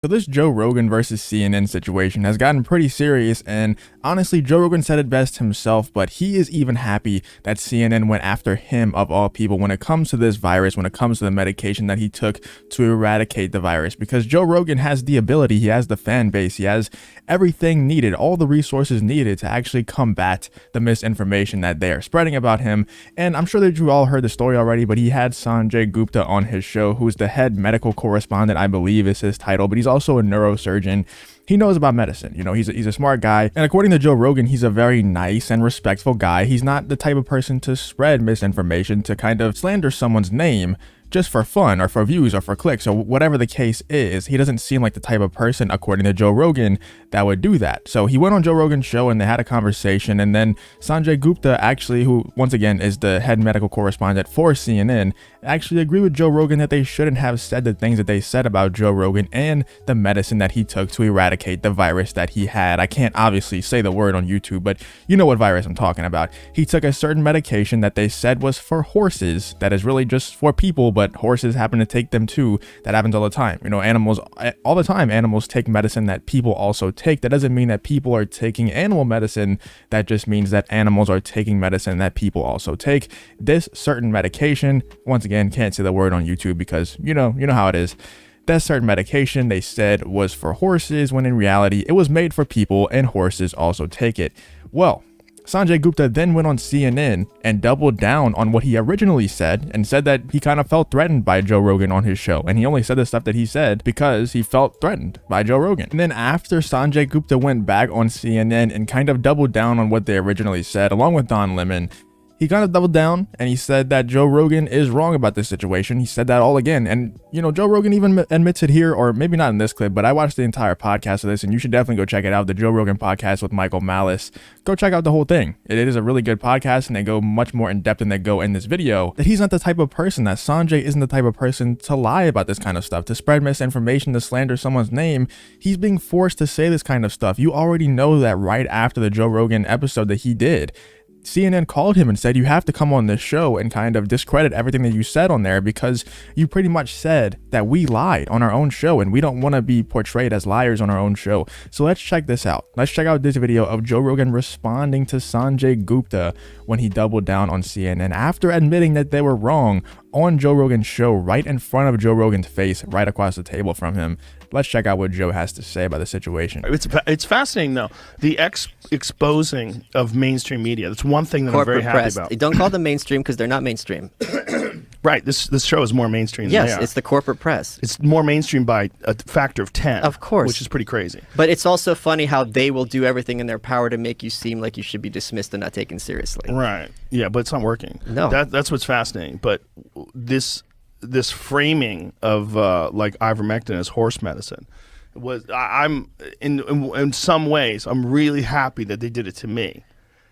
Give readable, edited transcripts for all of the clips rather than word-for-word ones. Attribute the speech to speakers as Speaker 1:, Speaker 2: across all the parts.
Speaker 1: So this Joe Rogan versus CNN situation has gotten pretty serious, and honestly, Joe Rogan said it best himself, but he is even happy that CNN went after him of all people when it comes to this virus, when it comes to the medication that he took to eradicate the virus, because Joe Rogan has the ability, he has the fan base, he has everything needed, all the resources needed to actually combat the misinformation that they are spreading about him. And I'm sure that you all heard the story already, but he had Sanjay Gupta on his show, who's the head medical correspondent, I believe is his title, but he's also a neurosurgeon. He knows about medicine. You know, he's a smart guy. And according to Joe Rogan, he's a very nice and respectful guy. He's not the type of person to spread misinformation, to kind of slander someone's name just for fun or for views or for clicks or whatever the case is. He doesn't seem like the type of person, according to Joe Rogan, that would do that. So he went on Joe Rogan's show and they had a conversation, and then Sanjay Gupta, actually, who once again is the head medical correspondent for CNN, actually agreed with Joe Rogan that they shouldn't have said the things that they said about Joe Rogan and the medicine that he took to eradicate the virus that he had. I can't obviously say the word on YouTube, but you know what virus I'm talking about. He took a certain medication that they said was for horses, that is really just for people, but horses happen to take them too. That happens all the time. You know, animals, all the time, animals take medicine that people also take. That doesn't mean that people are taking animal medicine. That just means that animals are taking medicine that people also take. This certain medication, once again, can't say the word on YouTube because you know how it is. That certain medication they said was for horses, when in reality it was made for people and horses also take it. Well, Sanjay Gupta then went on CNN and doubled down on what he originally said and said that he kind of felt threatened by Joe Rogan on his show. And he only said the stuff that he said because he felt threatened by Joe Rogan. And then after Sanjay Gupta went back on CNN and kind of doubled down on what they originally said, along with Don Lemon, he kind of doubled down and he said that Joe Rogan is wrong about this situation. He said that all again. And, you know, Joe Rogan even admits it here, or maybe not in this clip, but I watched the entire podcast of this and you should definitely go check it out. The Joe Rogan podcast with Michael Malice. Go check out the whole thing. It is a really good podcast and they go much more in depth than they go in this video. That he's not the type of person, that Sanjay isn't the type of person to lie about this kind of stuff, to spread misinformation, to slander someone's name. He's being forced to say this kind of stuff. You already know that right after the Joe Rogan episode that he did. CNN called him and said, you have to come on this show and kind of discredit everything that you said on there because you pretty much said that we lied on our own show and we don't want to be portrayed as liars on our own show. So let's check this out. Let's check out this video of Joe Rogan responding to Sanjay Gupta when he doubled down on CNN after admitting that they were wrong on Joe Rogan's show, right in front of Joe Rogan's face, right across the table from him. Let's check out what Joe has to say about the situation.
Speaker 2: It's fascinating, though. The exposing of mainstream media. That's one thing that corporate I'm very happy about.
Speaker 3: Don't call them mainstream because they're not mainstream.
Speaker 2: Right. This show is more mainstream than they are.
Speaker 3: Yes, it's the corporate press.
Speaker 2: It's more mainstream by a factor of 10.
Speaker 3: Of course.
Speaker 2: Which is pretty crazy.
Speaker 3: But it's also funny how they will do everything in their power to make you seem like you should be dismissed and not taken seriously.
Speaker 2: Right. Yeah, but it's not working.
Speaker 3: No.
Speaker 2: That's what's fascinating. But this framing of like ivermectin as horse medicine was, I'm in some ways I'm really happy that they did it to me,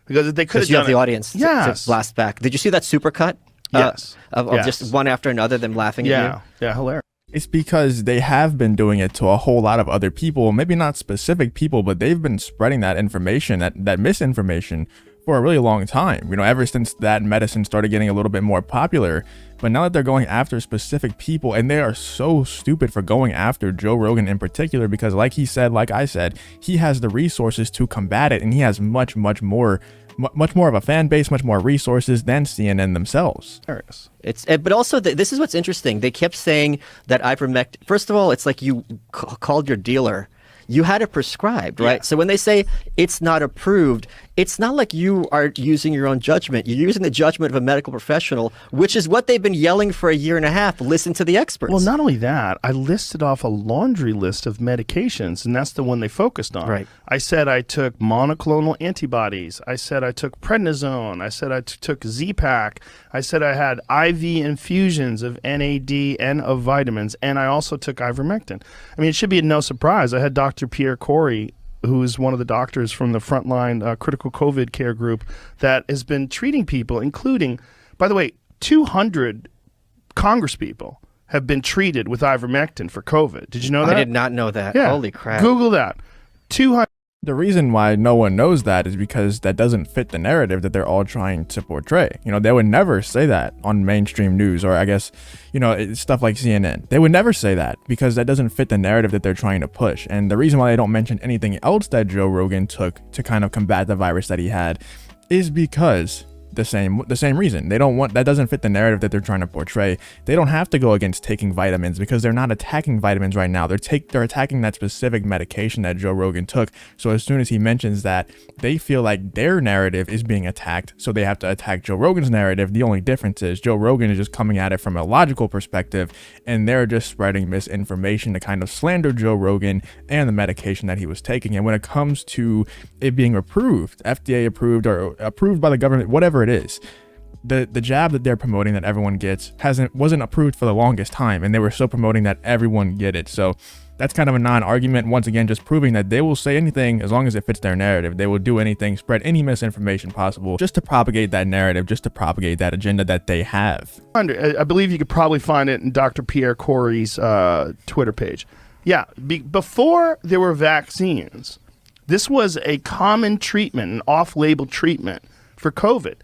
Speaker 2: because they could have done
Speaker 3: you have the audience to blast back. Did you see that supercut?
Speaker 2: Yes.
Speaker 3: Of just one after another, them laughing at you.
Speaker 2: Yeah, hilarious.
Speaker 1: It's because they have been doing it to a whole lot of other people, maybe not specific people, but they've been spreading that information, that misinformation, for a really long time, you know, ever since that medicine started getting a little bit more popular. But now that they're going after specific people, and they are so stupid for going after Joe Rogan in particular, because like he said, like I said, he has the resources to combat it, and he has much more of a fan base, much more resources than CNN themselves.
Speaker 3: But also, this is what's interesting. They kept saying that ivermectin. First of all, it's like you called your dealer. You had it prescribed, right? Yeah. So when they say it's not approved, it's not like you are using your own judgment. You're using the judgment of a medical professional, which is what they've been yelling for a year and a half. Listen to the experts.
Speaker 2: Well, not only that, I listed off a laundry list of medications, and that's the one they focused on.
Speaker 3: Right.
Speaker 2: I said I took monoclonal antibodies. I said I took prednisone. I said I took Z-Pak. I said I had IV infusions of NAD and of vitamins, and I also took ivermectin. I mean, it should be no surprise. I had Dr. Pierre Corey, who is one of the doctors from the frontline critical COVID care group that has been treating people, including, by the way, 200 congresspeople have been treated with ivermectin for COVID. Did you know that?
Speaker 3: I did not know that.
Speaker 2: Yeah.
Speaker 3: Holy crap.
Speaker 2: Google that. 200.
Speaker 1: The reason why no one knows that is because that doesn't fit the narrative that they're all trying to portray. You know, they would never say that on mainstream news, or I guess, you know, stuff like CNN. They would never say that because that doesn't fit the narrative that they're trying to push. And the reason why they don't mention anything else that Joe Rogan took to kind of combat the virus that he had is because the same reason. They don't want, that doesn't fit the narrative that they're trying to portray. They don't have to go against taking vitamins because they're not attacking vitamins right now. They're attacking that specific medication that Joe Rogan took. So as soon as he mentions that, they feel like their narrative is being attacked, so they have to attack Joe Rogan's narrative. The only difference is Joe Rogan is just coming at it from a logical perspective, and they're just spreading misinformation to kind of slander Joe Rogan and the medication that he was taking. And when it comes to it being approved, FDA approved or approved by the government, whatever it is, the jab that they're promoting that everyone gets wasn't approved for the longest time, and they were still promoting that everyone get it. So that's kind of a non-argument, once again, just proving that they will say anything as long as it fits their narrative. They will do anything, spread any misinformation possible just to propagate that narrative, just to propagate that agenda that they have.
Speaker 2: I believe you could probably find it in Dr. Pierre Corey's Twitter page. Yeah, before there were vaccines, this was a common treatment, an off-label treatment for COVID.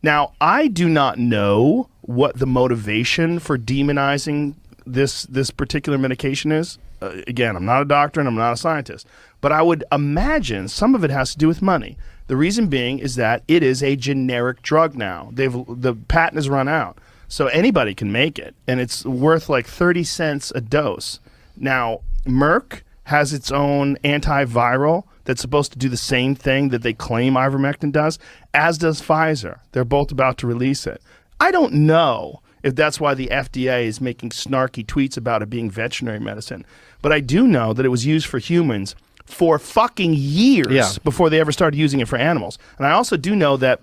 Speaker 2: Now, I do not know what the motivation for demonizing this particular medication is. Again, I'm not a doctor and I'm not a scientist, but I would imagine some of it has to do with money. The reason being is that it is a generic drug now. The patent has run out, so anybody can make it, and it's worth like 30 cents a dose. Now, Merck has its own antiviral that's supposed to do the same thing that they claim ivermectin does, as does Pfizer. They're both about to release it. I don't know if that's why the FDA is making snarky tweets about it being veterinary medicine, but I do know that it was used for humans for fucking years before they ever started using it for animals. And I also do know that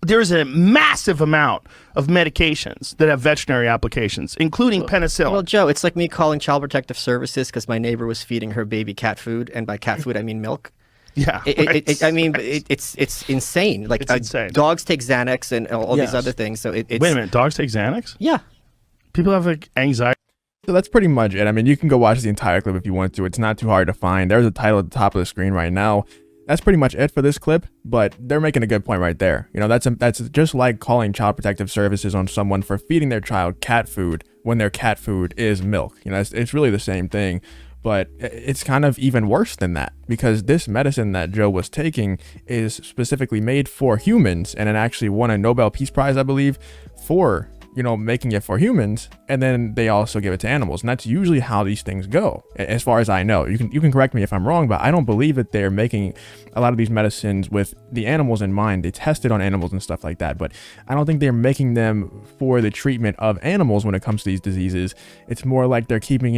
Speaker 2: there's a massive amount of medications that have veterinary applications, including penicillin.
Speaker 3: Well, Joe, it's like me calling Child Protective Services because my neighbor was feeding her baby cat food, and by cat food I mean milk.
Speaker 2: Yeah,
Speaker 3: it's insane. Like
Speaker 2: it's insane.
Speaker 3: Dogs take Xanax and all these other things. So it's
Speaker 2: wait a minute, dogs take Xanax?
Speaker 3: Yeah,
Speaker 2: people have like anxiety.
Speaker 1: So that's pretty much it. I mean, you can go watch the entire clip if you want to. It's not too hard to find. There's a title at the top of the screen right now. That's pretty much it for this clip, but they're making a good point right there. You know, that's just like calling Child Protective Services on someone for feeding their child cat food when their cat food is milk. You know, it's really the same thing, but it's kind of even worse than that, because this medicine that Joe was taking is specifically made for humans, and it actually won a Nobel Peace Prize, I believe, for, you know, making it for humans, and then they also give it to animals. And that's usually how these things go, as far as I know. You can correct me if I'm wrong, but I don't believe that they're making a lot of these medicines with the animals in mind. They test it on animals and stuff like that, but I don't think they're making them for the treatment of animals when it comes to these diseases. It's more like they're keeping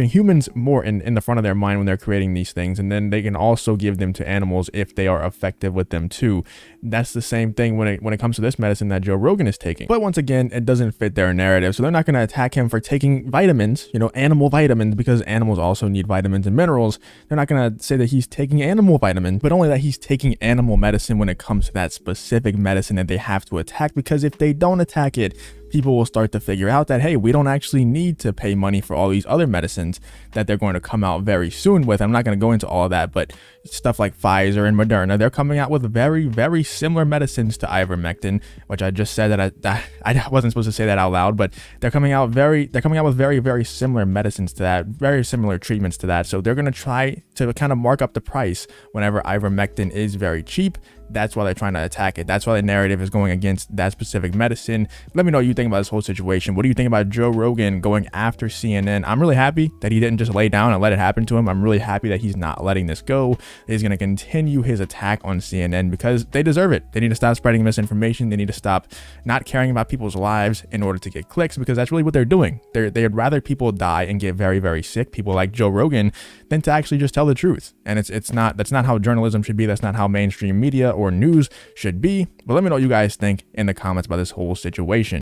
Speaker 1: humans more in the front of their mind when they're creating these things, and then they can also give them to animals if they are effective with them too. That's the same thing when it comes to this medicine that Joe Rogan is taking. But once again, it doesn't fit their narrative, so they're not going to attack him for taking vitamins, you know, animal vitamins, because animals also need vitamins and minerals. They're not going to say that he's taking animal vitamins, but only that he's taking animal medicine when it comes to that specific medicine that they have to attack, because if they don't attack it, people will start to figure out that, hey, we don't actually need to pay money for all these other medicines that they're going to come out very soon with. I'm not going to go into all of that, but stuff like Pfizer and Moderna, they're coming out with very, very similar medicines to ivermectin, which I just said that I wasn't supposed to say that out loud, but they're coming out with very, very similar medicines to that, very similar treatments to that. So they're going to try to kind of mark up the price whenever ivermectin is very cheap. That's why they're trying to attack it. That's why the narrative is going against that specific medicine. Let me know what you think about this whole situation. What do you think about Joe Rogan going after CNN? I'm really happy that he didn't just lay down and let it happen to him. I'm really happy that he's not letting this go. He's going to continue his attack on CNN because they deserve it. They need to stop spreading misinformation. They need to stop not caring about people's lives in order to get clicks, because that's really what they're doing. They'd rather people die and get very, very sick, people like Joe Rogan, than to actually just tell the truth. And that's not how journalism should be. That's not how mainstream media or news should be. But let me know what you guys think in the comments about this whole situation.